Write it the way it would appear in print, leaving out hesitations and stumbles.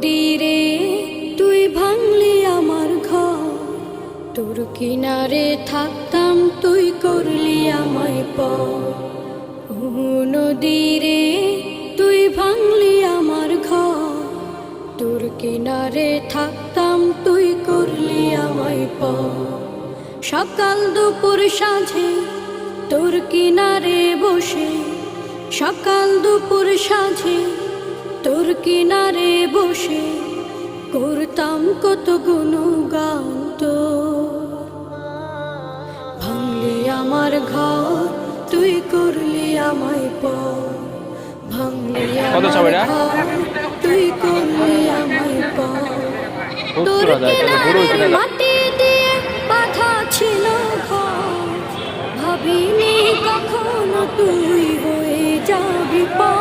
নদীরে তুই ভাঙলি আমার ঘর, তোর কিনারে থাকতাম তুই করলি আমায় পর। ও নদীরে তুই ভাঙলি আমার ঘর, তোর কিনারে থাকতাম তুই করলি আমায় পর। সকাল দুপুর সাঁঝে তোর কিনারে বসে, সকাল দুপুর সাঁঝে তোর কিনারে বসে করতাম কত গুণগান তোর। ভাঙলি আমার ঘর তুই করলি আমায় পর, ভাঙলি আমার ঘর তুই করলি আমায় পর। তোর কিনারে মাটি দিয়ে বাঁধা ছিল ঘর, ভাবিনি কখনো তুই হয়ে যাবি পর।